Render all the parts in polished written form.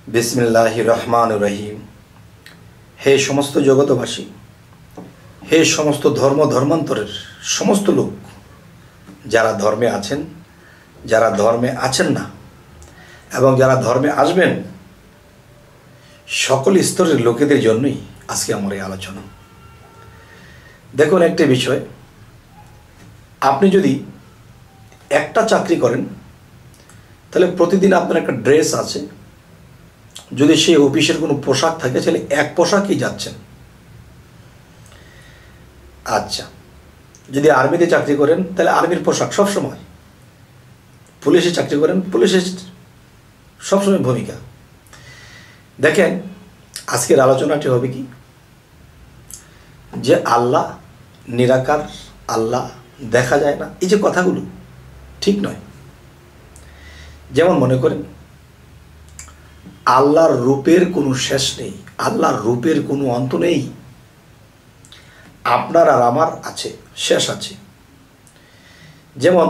बिस्मिल्लाहिर रहमानिर रहीम। हे समस्त जगतबासी, हे समस्त धर्म धर्मान्तरेर समस्त लोक যারা ধর্মে আছেন, যারা ধর্মে আছেন না এবং যারা ধর্মে আসবেন, সকল স্তরের লোকেদের জন্যই আজকে আমার এই আলোচনা। দেখুন, একটা বিষয়, আপনি যদি একটা চাকরি করেন তাহলে প্রতিদিন আপনার একটা ড্রেস আছে। যদি সেই অফিসের কোনো পোশাক থাকে তাহলে এক পোশাকই যাচ্ছেন। আচ্ছা, যদি আর্মিতে চাকরি করেন তাহলে আর্মির পোশাক সবসময়, পুলিশে চাকরি করেন পুলিশের সবসময় ভূমিকা। দেখেন, আজকের আলোচনাটি হবে কি, যে আল্লাহ নিরাকার, আল্লাহ দেখা যায় না, এই যে কথাগুলো ঠিক নয়। যেমন মনে করেন আল্লাহর রূপের কোনো শেষ নেই, আল্লাহর রূপের কোনো অন্ত নেই। আপনার আর আমার আছে, শেষ আছে। যেমন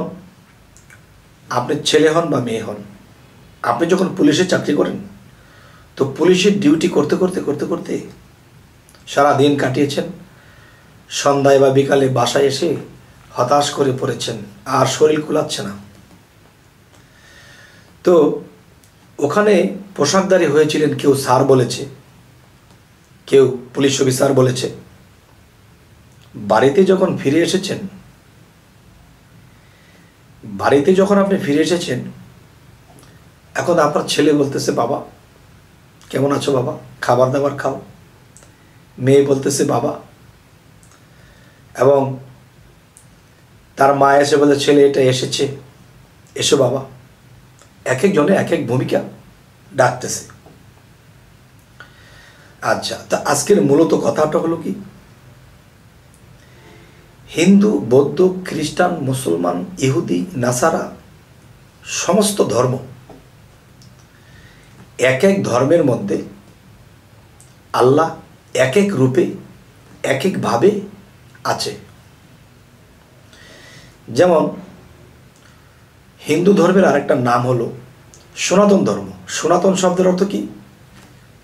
আপনি ছেলে হন বা মেয়ে হন, আপনি যখন পুলিশে চাকরি করেন তো পুলিশের ডিউটি করতে করতে করতে করতে সারা দিন কাটিয়েছেন, সন্ধ্যায় বা বিকালে বাসায় এসে হতাশ করে পড়েছেন, আর শরীর কুলাচ্ছে না। তো ওখানে পোশাকধারী হয়েছিলেন, কেউ স্যার বলেছে, কেউ পুলিশ অফিসার বলেছে। বাড়িতে যখন ফিরে এসেছেন, বাড়িতে যখন আপনি ফিরে এসেছেন, এখন আপনার ছেলে বলতেছে, বাবা কেমন আছো বাবা, খাবার দাবার খাও। মেয়ে বলতেছে বাবা, এবং তার মা এসে বলে, ছেলে এটা এসেছে, এসো বাবা। এক একজনে এক এক ভূমিকা ডাকতেছে। আচ্ছা, তা আজকের মূলত কথাটা হলো কি, হিন্দু, বৌদ্ধ, খ্রিস্টান, মুসলমান, ইহুদি, নাসারা, সমস্ত ধর্ম, এক এক ধর্মের মধ্যে আল্লাহ এক এক রূপে এক একভাবে আছে। যেমন হিন্দু ধর্মের আরেকটা নাম হলো সনাতন ধর্ম। সনাতন শব্দের অর্থ কি?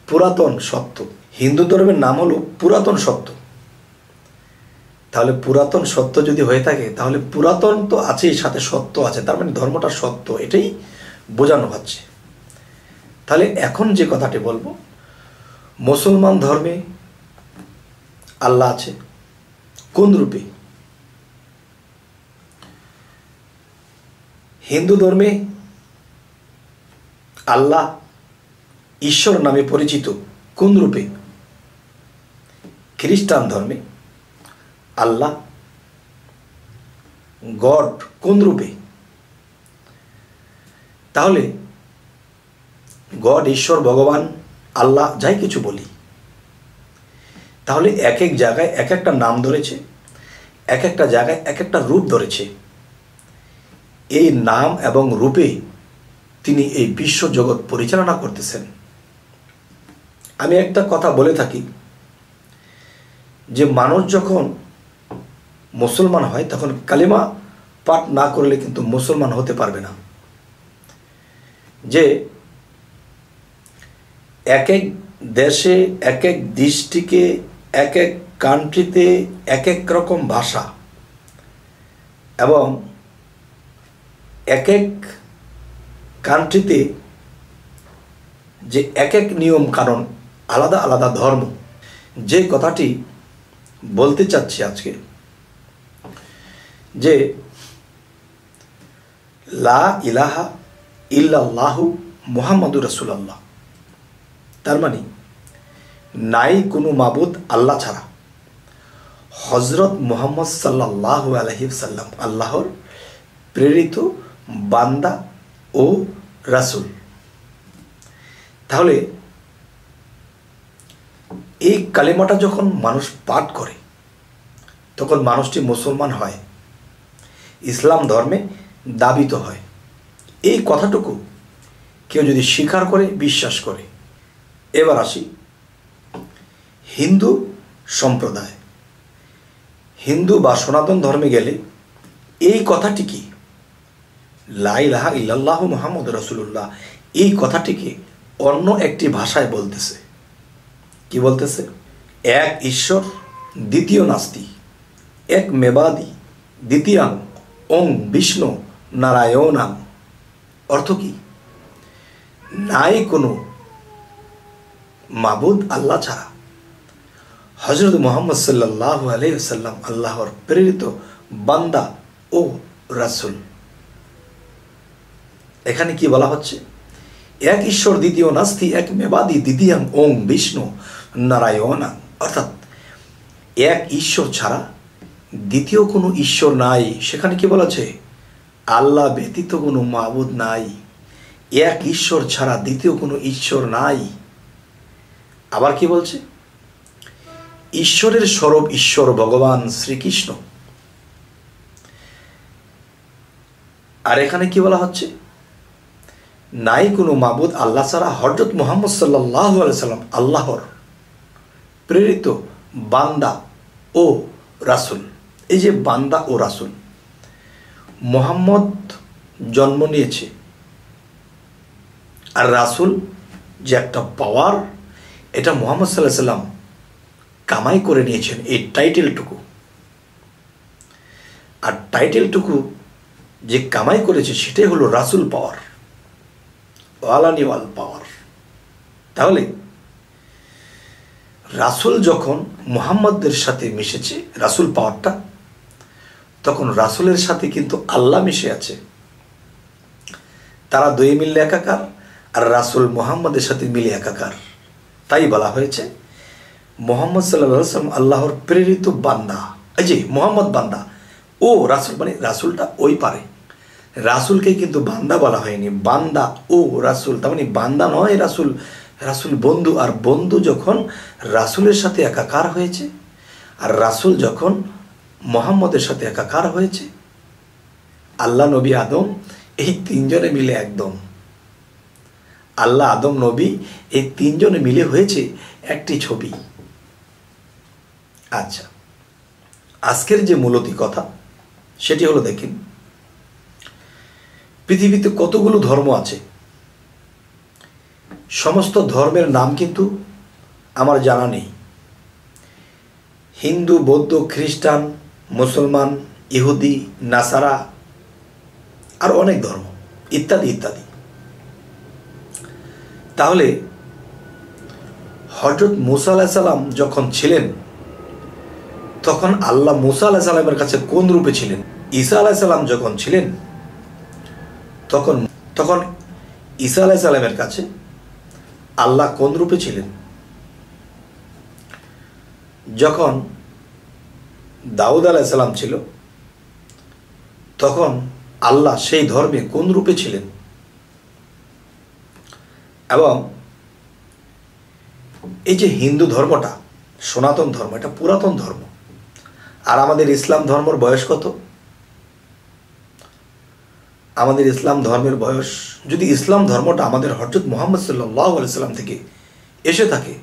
পুরাতন সত্য। হিন্দু ধর্মের নাম হলো পুরাতন সত্য। তাহলে পুরাতন সত্য যদি হয়ে থাকে তাহলে পুরাতন তো আছেই, সাথে সত্য আছে, তার মানে ধর্মটা সত্য, এটাই বোঝানো হচ্ছে। তাহলে এখন যে কথাটি বলবো, মুসলমান ধর্মে আল্লাহ আছে কোন রূপে? হিন্দু ধর্মে আল্লাহ ঈশ্বর নামে পরিচিত কোন রূপে? খ্রিস্টান ধর্মে আল্লাহ গড কোন রূপে? তাহলে গড, ঈশ্বর, ভগবান, আল্লাহ যাই কিছু বলি, তাহলে এক এক জায়গায় এক একটা নাম ধরেছে, এক একটা জায়গায় এক একটা রূপ ধরেছে। এই নাম এবং রূপে তিনি এই বিশ্ব জগৎ পরিচালনা করতেছেন। আমি একটা কথা বলে থাকি, যে মানুষ যখন মুসলমান হয় তখন কালিমা পাঠ না করলে কিন্তু মুসলমান হতে পারবে না। যে এক এক দেশে, এক এক ডিস্ট্রিক্টে, এক এক কান্ট্রিতে এক এক রকম ভাষা, এবং এক এক কান্ট্রিতে যে এক এক নিয়ম কানুন, আলাদা আলাদা ধর্ম। যে কথাটি বলতে চাচ্ছি আজকে, যে লা ইলাহা ইল্লাল্লাহু মুহাম্মাদুর রাসূলুল্লাহ, তার মানে নাই কোনো মাবুদ আল্লাহ ছাড়া, হযরত মুহাম্মদ সাল্লাল্লাহু আলাইহি ওয়াসাল্লাম আল্লাহর প্রেরিত বান্দা ও রাসূল। তাহলে এই কালেমাটা যখন মানুষ পাঠ করে তখন মানুষটি মুসলমান হয়, ইসলাম ধর্মে দাবিত হয়। এই কথাটুকু কেউ যদি স্বীকার করে, বিশ্বাস করে। এবার আসি হিন্দু সম্প্রদায়, হিন্দু বা সনাতন ধর্মে গেলে এই কথাটি কি, লা ইলাহা ইল্লাল্লাহু মুহাম্মাদুর রাসূলুল্লাহ, এই কথাটিকে অন্য একটি ভাষায় বলতেছে। কি বলতেছে? এক ঈশ্বর, দ্বিতীয় নাস্তি, এক মেবাদি, দ্বিতীয়াং ওং বিষ্ণু নারায়ণাং। অর্থ কি? নাই কোনো মাবুদ আল্লাহ ছাড়া। হযরত মুহাম্মদ সাল্লাল্লাহু আলাইহি ওয়াসাল্লাম আল্লাহর প্রেরিত বান্দা ও রাসূল। এখানে কি বলা হচ্ছে? এক ঈশ্বর, দ্বিতীয় নাস্তি, এক মেবাদি, দ্বিতীয়াং ওং বিষ্ণু নারায়ণাং। অর্থাৎ এক ঈশ্বর ছাড়া দ্বিতীয় কোনো ঈশ্বর নাই। সেখানে কি বলেছে? আল্লাহ ব্যতীত কোনো মাবুদ নাই। এক ঈশ্বর ছাড়া দ্বিতীয় কোনো ঈশ্বর নাই। আবার কি বলছে? ঈশ্বরের স্বরূপ ঈশ্বর ভগবান শ্রীকৃষ্ণ। আর এখানে কি বলা হচ্ছে? নাই কোনো মাবুদ আল্লাহ ছাড়া। হযরত মুহাম্মদ সাল্লাল্লাহু আলাইহি সাল্লাম আল্লাহর প্রেরিত বান্দা ও রাসূল। এই যে বান্দা ও রাসূল, মুহাম্মদ জন্ম নিয়েছে, আর রাসূল যে একটা পাওয়ার, এটা মুহাম্মদ সাল্লাল্লাহু আলাইহি সাল্লাম কামাই করে নিয়েছেন এই টাইটেলটুকু। আর টাইটেলটুকু যে কামাই করেছে সেটাই হলো রাসূল পাওয়ার, ওয়ালানিওয়াল পাওয়ার। তাহলে রাসূল যখন মুহাম্মদের সাথে মিশেছে, রাসূল পাওয়ারটা, তখন রাসূলের সাথে কিন্তু আল্লাহ মিশে আছে। তারা দুই মিলে একাকার, আর রাসূল মুহাম্মদের সাথে মিলে একাকার। তাই বলা হয়েছে মুহাম্মদ সাল্লাল্লাহু আলাইহি ওয়াসাল্লাম আল্লাহর প্রেরিত বান্দা। এই যে মুহাম্মদ বান্দা ও রাসূল, মানে রাসূলটা ওই পারে, রাসূলকে কিন্তু বান্দা বলা হয়নি। বান্দা ও রাসূল, তার মানে বান্দা নয় রাসূল, রাসূল বন্ধু। আর বন্ধু যখন রাসূলের সাথে একাকার হয়েছে, আর রাসূল যখন মুহাম্মদের সাথে একাকার হয়েছে, আল্লাহ, নবী, আদম, এই তিনজনে মিলে একদম, আল্লাহ, আদম, নবী, এই তিনজনে মিলে হয়েছে একটি ছবি। আচ্ছা, আজকের যে মূলতি কথা সেটি হলো, দেখেন পৃথিবীতে কতগুলো ধর্ম আছে। সমস্ত ধর্মের নাম কিন্তু আমার জানা নেই। হিন্দু, বৌদ্ধ, খ্রিস্টান, মুসলমান, ইহুদি, নাসারা, আর অনেক ধর্ম ইত্যাদি ইত্যাদি। তাহলে হযরত মুসা আলাইহিস সালাম যখন ছিলেন, তখন আল্লাহ মুসা আলাইহিস সালামের কাছে কোন রূপে ছিলেন? ঈসা আলাইহিস সালাম যখন ছিলেন, তখন ঈসা আলাইহিস সালামের কাছে আল্লাহ কোন রূপে ছিলেন? যখন দাউদ আলাইহিস সালাম ছিল, তখন আল্লাহ সেই ধর্মে কোন রূপে ছিলেন? এবং এই যে হিন্দু ধর্মটা, সনাতন ধর্ম, এটা পুরাতন ধর্ম। আর আমাদের ইসলাম ধর্মের বয়স কত? আমাদের ইসলাম ধর্মের বয়স, যদি ইসলাম ধর্মটা আমাদের হযরত মুহাম্মদ সাল্লাল্লাহু আলাইহি সাল্লাম থেকে এসে থাকে,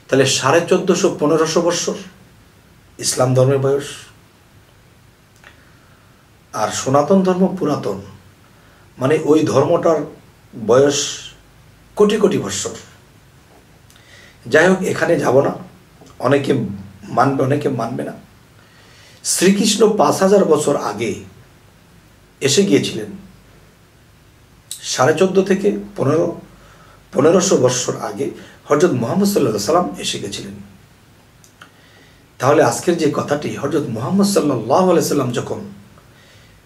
তাহলে 1450-1500 বছর ইসলাম ধর্মের বয়স। আর সনাতন ধর্ম পুরাতন, মানে ওই ধর্মটার বয়স কোটি কোটি বছর। যাই হোক, এখানে যাব না। অনেকে মানবে, অনেকে মানবে না। শ্রীকৃষ্ণ 5000 বছর আগে এসে গিয়েছিলেন। 1450 থেকে 1500 বছর আগে হযরত মুহাম্মদ সাল্লাল্লাহু আলাইহি সাল্লাম এসে গেছিলেন। তাহলে আজকের যে কথাটি, হযরত মুহাম্মদ সাল্লাল্লাহু আলাইহি সাল্লাম যখন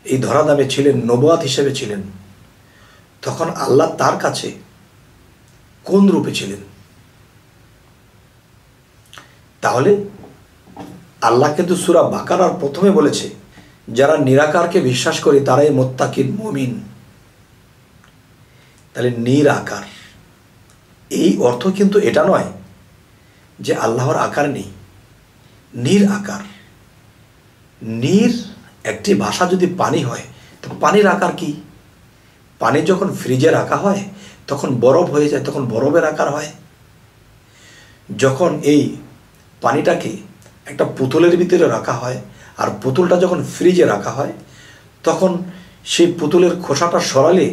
এই ধরাধামে ছিলেন, নবুয়াত হিসেবে ছিলেন, তখন আল্লাহ তার কাছে কোন রূপে ছিলেন? তাহলে আল্লাহ কিন্তু সূরা বাকারার প্রথমে বলেছে, যারা নিরাকারকে বিশ্বাস করে তারাই মুত্তাকিন, মুমিন। তাহলে নিরাকার, এই অর্থ কিন্তু এটা নয় যে আল্লাহর আকার নেই। নিরাকার, নির একটি ভাষা যদি পানি হয়, তো পানির আকার কি? পানি যখন ফ্রিজে রাখা হয় তখন বরফ হয়ে যায়, তখন বরফের আকার হয়। যখন এই পানিটাকে একটা পুতুলের ভিতরে রাখা হয়, আর পুতুলটা যখন ফ্রিজে রাখা হয়, তখন সেই পুতুলের খোসাটা সরালে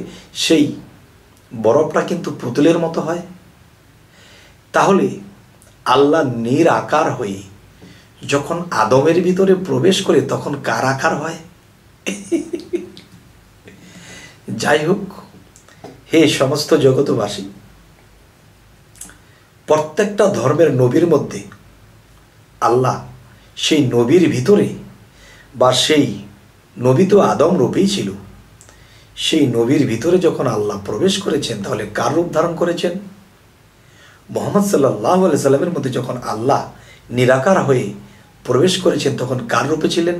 সেই বরফটা কিন্তু পুতুলের মতো হয়। তাহলে আল্লাহ নিরাকার হয়ে যখন আদমের ভিতরে প্রবেশ করে তখন কার আকার হয়? যাই হোক, হে সমস্ত জগতবাসী, প্রত্যেকটা ধর্মের নবীর মধ্যে আল্লাহ সেই নবীর ভিতরে বা সেই নবী তো আদম রূপেই ছিল, সেই নবীর ভিতরে যখন আল্লাহ প্রবেশ করেছেন তাহলে কার রূপ ধারণ করেছেন? মুহাম্মদ সাল্লাল্লাহু আলাইহি সাল্লামের মধ্যে যখন আল্লাহ নিরাকার হয়ে প্রবেশ করেছেন তখন কার রূপে ছিলেন?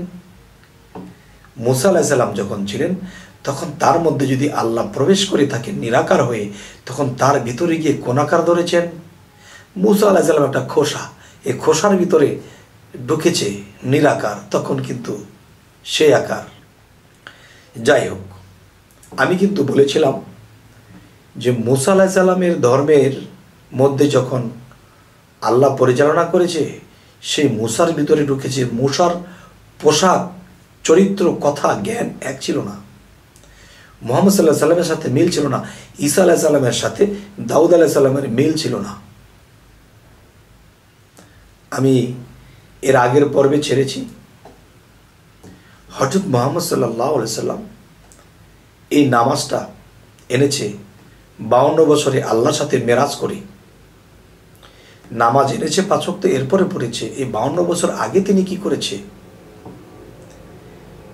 মুসা আলাইহিস সালাম যখন ছিলেন তখন তার মধ্যে যদি আল্লাহ প্রবেশ করে থাকেন নিরাকার হয়ে, তখন তার ভিতরে গিয়ে কোন আকার ধরেছেন? মুসা আলাইহিস সালাম একটা খোসা, এই খোসার ভিতরে ঢুকেছে নিরাকার, তখন কিন্তু সেই আকার। যাই হোক, আমি কিন্তু বলেছিলাম যে মুসা আলাইহিস সালামের ধর্মের মধ্যে যখন আল্লাহ পরিচালনা করেছে, সেই মুসার ভিতরে ঢুকেছে। মুসার পোশাক, চরিত্র, কথা, জ্ঞান এক ছিল না। মুহাম্মদ সাল্লাল্লাহু আলাইহি সাল্লামের সাথে মিল ছিল না। ঈসা আলাইহিস সালামের সাথে দাউদ আলাইহিস সালামের মিল ছিল না। আমি এর আগের পর্বে ছেড়েছি হযরত মুহাম্মদ সাল্লাল্লাহু আলাইহি সাল্লাম এই নামাজটা এনেছে 52 বছরে আল্লাহর সাথে মেরাজ করে। নামাজ এনেছে 5 ওয়াক্ত, এরপরে পড়েছে। এই 52 বছর আগে তিনি কি করেছে?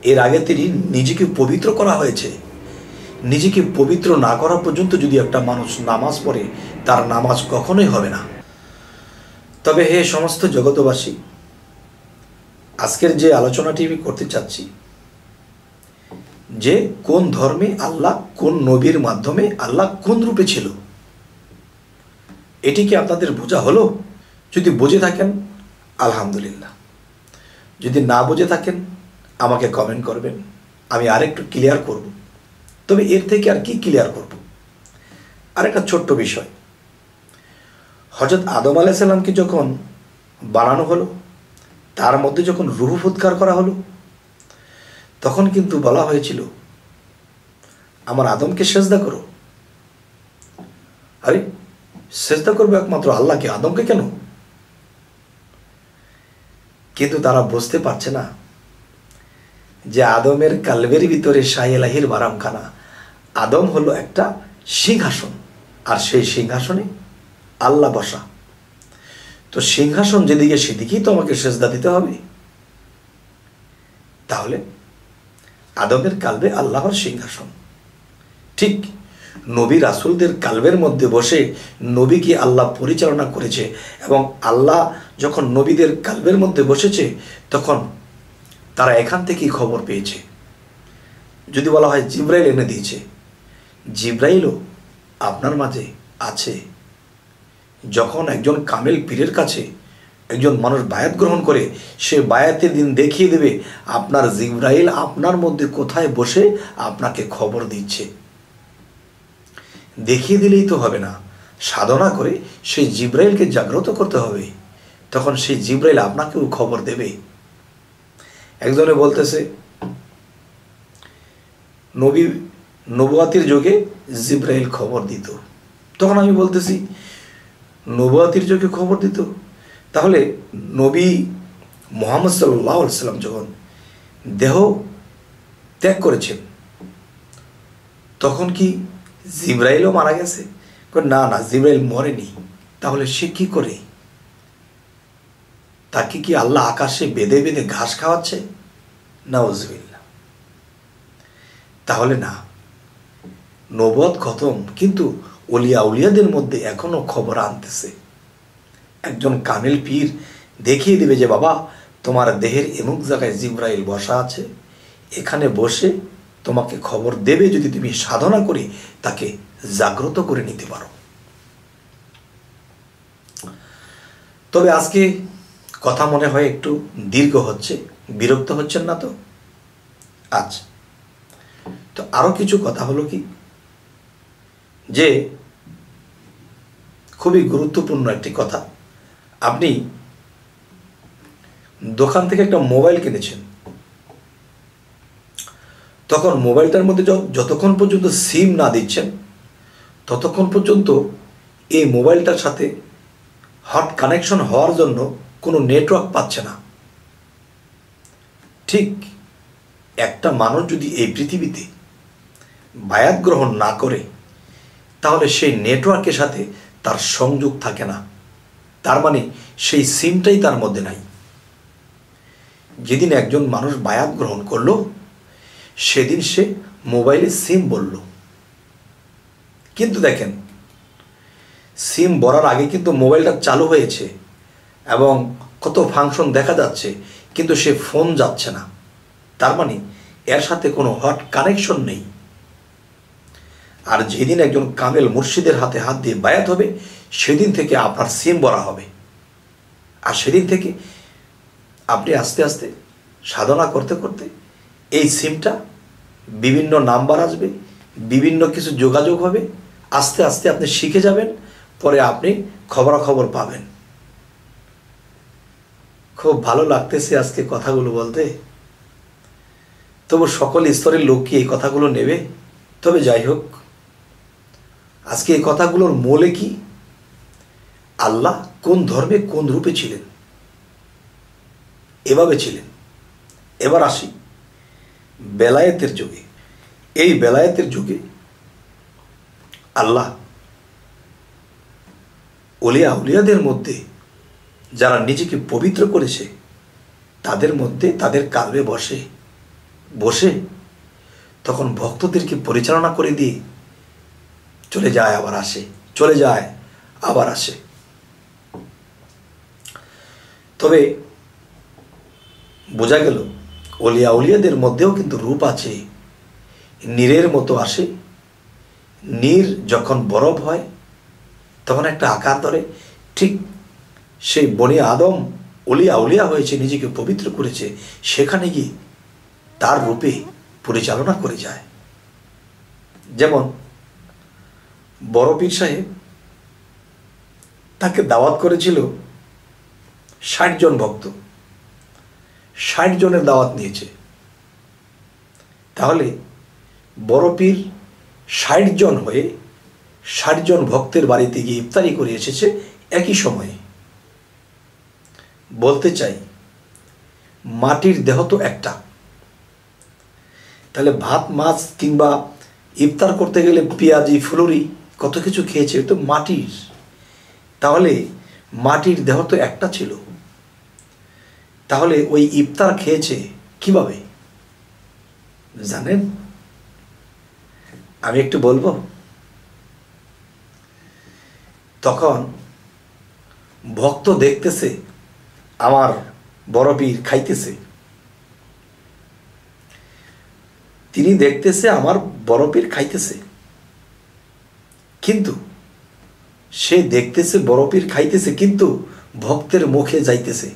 এর আগে তিনি নিজেকে পবিত্র করা হয়েছে। নিজেকে পবিত্র না করা পর্যন্ত যদি একটা মানুষ নামাজ পড়ে, তার নামাজ কখনোই হবে না। তবে হে সমস্ত জগতবাসী, আজকের যে আলোচনাটি আমি করতে চাচ্ছি, যে কোন ধর্মে আল্লাহ, কোন নবীর মাধ্যমে আল্লাহ কোন রূপে ছিল, এটি কি আপনাদের বোঝা হলো? যদি বুঝে থাকেন আলহামদুলিল্লাহ, যদি না বুঝে থাকেন আমাকে কমেন্ট করবেন, আমি আরেকটু ক্লিয়ার করব। তবে এর থেকে আর কি ক্লিয়ার করব? আরেকটা ছোট্ট বিষয়, হযরত আদম আলাইহিস সালামকে যখন বানানো হলো, তার মধ্যে যখন রূহ ফুৎকার করা হলো, তখন কিন্তু বলা হয়েছিল আমার আদমকে সেজদা করো। আরে সেজদা করবে একমাত্র আল্লাহকে, আদমকে কেন? কিন্তু তারা বুঝতে পারছে না যে আদমের কালবের ভিতরে শাহ এলাহির বারামখানা। আদম হলো একটা সিংহাসন, আর সেই সিংহাসনে আল্লাহ বসা। তো সিংহাসন যেদিকে সেদিকেই তো আমাকে সেজদা দিতে হবে। তাহলে আদমের কালবে আল্লাহর সিংহাসন। ঠিক নবী রাসূলদের কালবের মধ্যে বসে নবীকে আল্লাহ পরিচালনা করেছে, এবং আল্লাহ যখন নবীদের কালবের মধ্যে বসেছে তখন তারা এখান থেকেই খবর পেয়েছে। যদি বলা হয় জিবরাইল এনে দিয়েছে, জিবরাইলও আপনার মাঝে আছে। যখন একজন কামেল পীরের কাছে একজন মানুষ বায়াত গ্রহণ করে, সে বায়াতের দিন দেখিয়ে দেবে আপনার জিবরাইল আপনার মধ্যে কোথায় বসে আপনাকে খবর দিচ্ছে। দেখিয়ে দিলেই তো হবে না, সাধনা করে সেই জিবরাইলকে জাগ্রত করতে হবে, তখন সেই জিবরাইল আপনাকেও খবর দেবে। একজনে বলতেছে নবুয়াতির যুগে জিবরাইল খবর দিত। তখন আমি বলতেছি নবুয়াতির যুগে খবর দিত, তাহলে নবী মুহাম্মদ সাল্লাল্লাহু আলাইহি সাল্লাম যখন দেহ ত্যাগ করেছেন তখন কি জিবরাইলও মারা গেছে? না না, জিবরাইল মরেনি। তাহলে সে কি করে? তাকে কি আল্লাহ আকাশে বেঁধে বেঁধে ঘাস খাওয়াচ্ছে? নাউজুবিল্লাহ। তাহলে না, নবুয়ত খতম, কিন্তু উলিয়াদের মধ্যে এখনো খবর আনতেছে। একজন কামেল পীর দেখিয়ে দিবে যে বাবা তোমার দেহের এমুক জায়গায় জিবরাইল বসা আছে, এখানে বসে তোমাকে খবর দেবে যদি তুমি সাধনা করে তাকে জাগ্রত করে নিতে পারো। তবে আজকে কথা মনে হয় একটু দীর্ঘ হচ্ছে, বিরক্ত হচ্ছেন না তো? আচ্ছা, তো আরো কিছু কথা হলো কি, যে খুবই গুরুত্বপূর্ণ একটি কথা। আপনি দোকান থেকে একটা মোবাইল কিনেছেন, তখন মোবাইলটার মধ্যে যতক্ষণ পর্যন্ত সিম না দিচ্ছেন ততক্ষণ পর্যন্ত এই মোবাইলটার সাথে হট কানেকশন হওয়ার জন্য কোনো নেটওয়ার্ক পাচ্ছে না। ঠিক একটা মানুষ যদি এই পৃথিবীতে বায়াত গ্রহণ না করে তাহলে সেই নেটওয়ার্কের সাথে তার সংযোগ থাকে না, তার মানে সেই সিমটাই তার মধ্যে নাই। যেদিন একজন মানুষ বায়াত গ্রহণ করলো সেদিন সে মোবাইলে সিম বলল, কিন্তু দেখেন সিম ভরার আগে কিন্তু মোবাইলটা চালু হয়েছে এবং কত ফাংশন দেখা যাচ্ছে, কিন্তু সে ফোন যাচ্ছে না, তার মানে এর সাথে কোনো হট কানেকশন নেই। আর যেদিন একজন কামেল মুর্শিদের হাতে হাত দিয়ে বায়াত হবে সেদিন থেকে আপনার সিম ভরা হবে। আর সেদিন থেকে আপনি আস্তে আস্তে সাধনা করতে করতে এই সিমটা বিভিন্ন নাম্বার আসবে, বিভিন্ন কিছু যোগাযোগ হবে, আস্তে আস্তে আপনি শিখে যাবেন, পরে আপনি খবরাখবর পাবেন। খুব ভালো লাগতেছে আজকে কথাগুলো বলতে, তবু সকল স্তরের লোক কি এই কথাগুলো নেবে? তবে যাই হোক, আজকে এই কথাগুলোর মূলে কি? আল্লাহ কোন ধর্মে কোন রূপে ছিলেন, এভাবে ছিলেন। এবার আসি বেলায়েতের যুগে। এই বেলায়েতের যুগে আল্লাহ ওলিয়া আউলিয়াদের মধ্যে যারা নিজেকে পবিত্র করেছে তাদের মধ্যে তাদের কালবে বসে বসে তখন ভক্তদেরকে পরিচালনা করে দিয়ে চলে যায় আবার আসে, চলে যায় আবার আসে। তবে বোঝা গেল ওলিয়া আউলিয়াদের মধ্যেও কিন্তু রূপ আছে। নীরের মতো আসে, নীর যখন বরফ হয় তখন একটা আকার ধরে, ঠিক সেই বনি আদম ওলিয়া আউলিয়া হয়েছে, নিজেকে পবিত্র করেছে, সেখানে গিয়ে তার রূপে পরিচালনা করে যায়। যেমন বড় পীর সাহেব, তাকে দাওয়াত করেছিল ৬০ জন ভক্ত, ৬০ জনের দাওয়াত নিয়েছে। তাহলে বড় পীর ৬০ জন হয়ে ৬০ জন ভক্তের বাড়িতে গিয়ে ইফতারি করে এসেছে একই সময়ে। বলতে চাই মাটির দেহ তো একটা, তাহলে ভাত মাছ কিংবা ইফতার করতে গেলে পেঁয়াজি ফুলুরি কত কিছু খেয়েছে, তো মাটির। তাহলে মাটির দেহ তো একটা ছিল, তাহলে ওই ইফতার খেয়েছে কিভাবে জানেন? আমি একটু বলবো। তখন ভক্ত দেখতেছে আমার বড় পীর খাইতেছে, তিনি দেখতেছে আমার বড় পীর খাইতেছে, কিন্তু সে দেখতেছে বড় পীর খাইতেছে, কিন্তু ভক্তের মুখে যাইতেছে,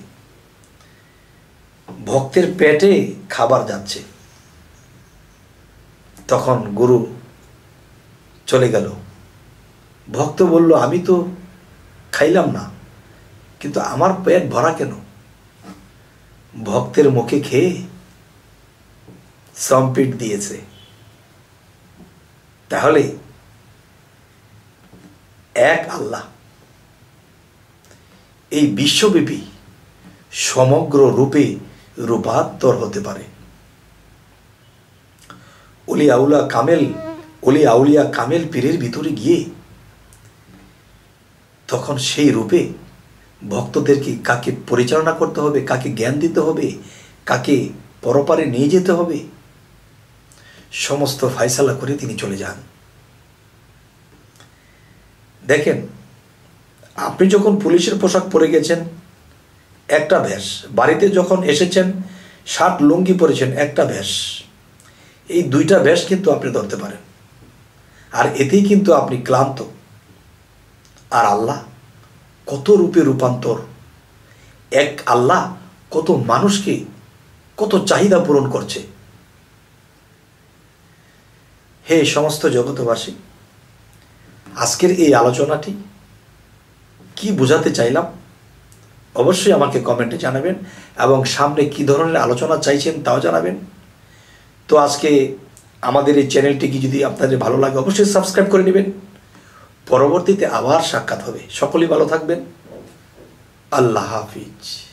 ভক্তের পেটে খাবার যাচ্ছে। তখন গুরু চলে গেল। ভক্ত বলল, আমি তো খাইলাম না, কিন্তু আমার পেট ভরা কেন? ভক্তের মুখে খেয়ে সম্পিট দিয়েছে। তাহলে এক আল্লাহ এই বিশ্বব্যাপী সমগ্র রূপে রূপান্তর হতে পারে। ওলি আউলিয়া কামেল পীরের ভিতরে গিয়ে তখন সেই রূপে ভক্তদেরকে কাকে পরিচালনা করতে হবে, কাকে জ্ঞান দিতে হবে, কাকে পরপারে নিয়ে যেতে হবে, সমস্ত ফায়সালা করে তিনি চলে যান। দেখেন, আপনি যখন পুলিশের পোশাক পরে গেছেন একটা ভেষ, বাড়িতে যখন এসেছেন শার্ট লুঙ্গি পরেছেন একটা ভেষ, এই দুইটা ভেষ কিন্তু আপনি ধরতে পারেন, আর এতেই কিন্তু আপনি ক্লান্ত। আর আল্লাহ কত রূপে রূপান্তর, এক আল্লাহ কত মানুষকে কত চাহিদা পূরণ করছে। হে সমস্ত জগতবাসী, আজকের এই আলোচনাটি কি বোঝাতে চাইলাম অবশ্যই আমাকে কমেন্টে জানাবেন, এবং সামনে কি ধরনের আলোচনা চাইছেন তাও জানাবেন। তো আজকে আমাদের এই চ্যানেলটিকে যদি আপনাদের ভালো লাগে অবশ্যই সাবস্ক্রাইব করে নেবেন। পরবর্তীতে আবার সাক্ষাৎ হবে। সকলেই ভালো থাকবেন। আল্লাহ হাফিজ।